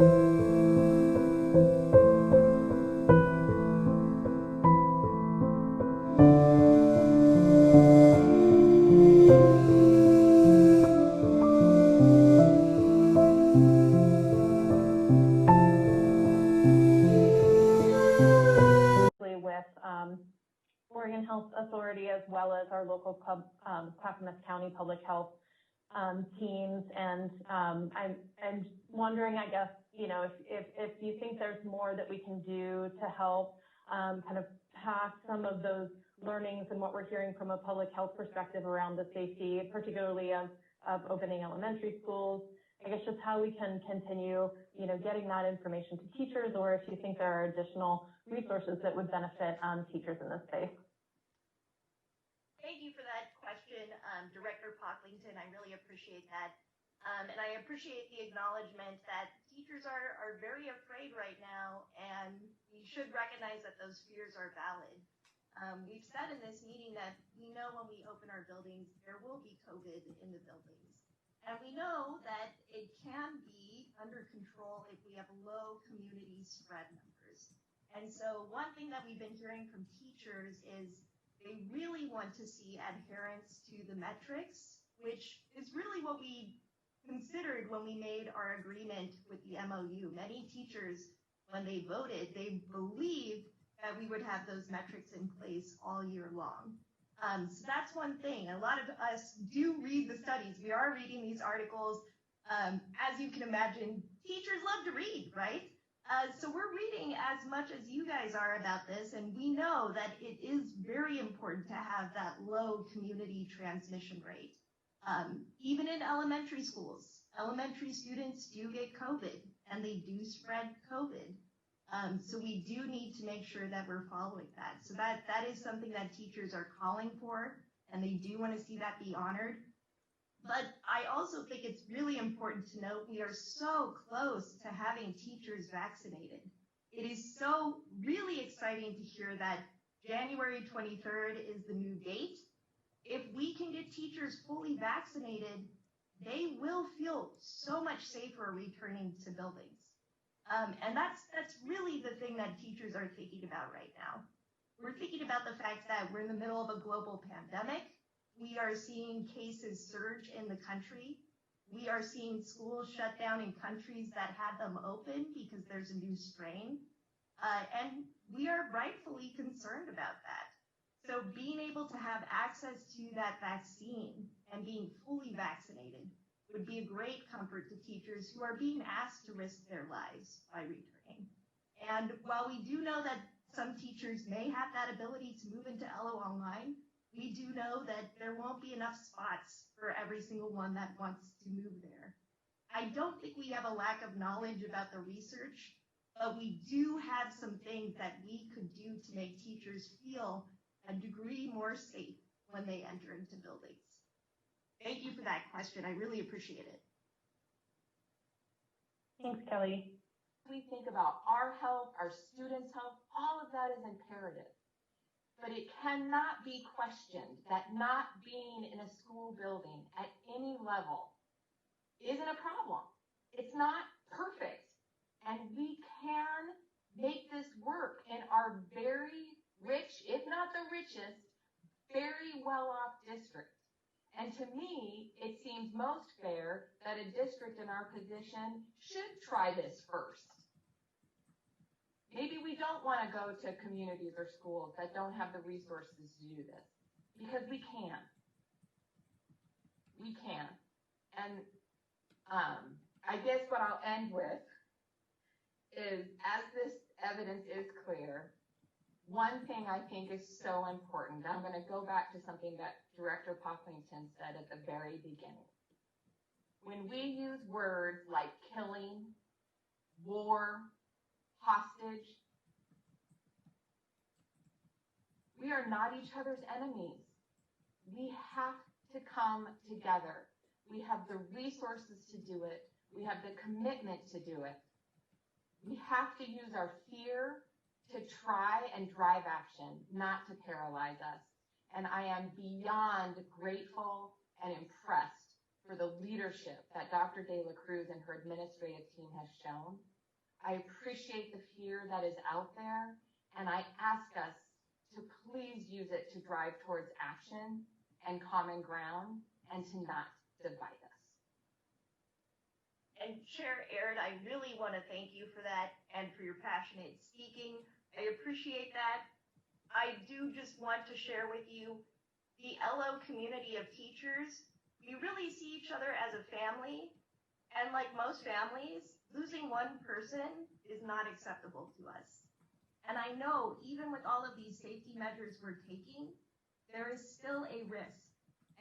With Oregon Health Authority as well as our local Clackamas County Public Health teams, and I'm wondering, I guess, you know, if you think there's more that we can do to help kind of pass some of those learnings and what we're hearing from a public health perspective around the safety, particularly of opening elementary schools. I guess just how we can continue, you know, getting that information to teachers, or if you think there are additional resources that would benefit teachers in this space. Thank you for that question, Director Pocklington. I really appreciate that. And I appreciate the acknowledgement that teachers are very afraid right now, and we should recognize that those fears are valid. We've said in this meeting that we know when we open our buildings, there will be COVID in the buildings. And we know that it can be under control if we have low community spread numbers. And so one thing that we've been hearing from teachers is they really want to see adherence to the metrics, which is really what we considered when we made our agreement with the MOU. Many teachers, when they voted, they believed that we would have those metrics in place all year long. So that's one thing. A lot of us do read the studies. We are reading these articles. As you can imagine, teachers love to read, right? So we're reading as much as you guys are about this, and we know that it is very important to have that low community transmission rate. Even in elementary schools, elementary students do get COVID, and they do spread COVID. So we do need to make sure that we're following that. So that is something that teachers are calling for, and they do want to see that be honored. But I also think it's really important to note we are so close to having teachers vaccinated. It is so really exciting to hear that January 23rd is the new date. If we can get teachers fully vaccinated, they will feel so much safer returning to buildings. And that's really the thing that teachers are thinking about right now. We're thinking about the fact that we're in the middle of a global pandemic. We are seeing cases surge in the country. We are seeing schools shut down in countries that had them open because there's a new strain. And we are rightfully concerned about that. So being able to have access to that vaccine and being fully vaccinated would be a great comfort to teachers who are being asked to risk their lives by returning. And while we do know that some teachers may have that ability to move into LO online, we do know that there won't be enough spots for every single one that wants to move there. I don't think we have a lack of knowledge about the research, but we do have some things that we could do to make teachers feel a degree more safe when they enter into buildings. Thank you for that question. I really appreciate it. Thanks, Kelly. We think about our health, our students' health, all of that is imperative. But it cannot be questioned that not being in a school building at any level isn't a problem. It's not perfect. And we can make this work in our very rich, if not the richest, very well-off district. And to me, it seems most fair that a district in our position should try this first. Maybe we don't want to go to communities or schools that don't have the resources to do this, because we can. We can. And I guess what I'll end with is, as this evidence is clear, one thing I think is so important, I'm going to go back to something that Director Pocklington said at the very beginning. When we use words like killing, war, hostage, we are not each other's enemies. We have to come together. We have the resources to do it. We have the commitment to do it. We have to use our fear to try and drive action, not to paralyze us. And I am beyond grateful and impressed for the leadership that Dr. De La Cruz and her administrative team has shown. I appreciate the fear that is out there, and I ask us to please use it to drive towards action and common ground and to not divide us. And Chair Aird, I really want to thank you for that and for your passionate speaking. I appreciate that. I do just want to share with you the LO community of teachers. We really see each other as a family, and like most families, losing one person is not acceptable to us. And I know even with all of these safety measures we're taking, there is still a risk.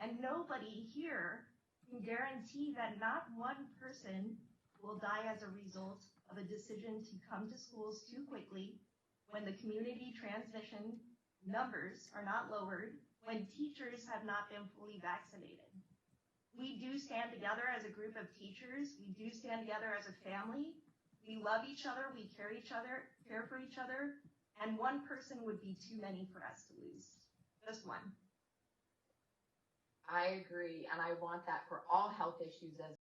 And nobody here can guarantee that not one person will die as a result of a decision to come to schools too quickly when the community transmission numbers are not lowered, when teachers have not been fully vaccinated. We do stand together as a group of teachers. We do stand together as a family. We love each other. We care for each other. And one person would be too many for us to lose. Just one. I agree, and I want that for all health issues as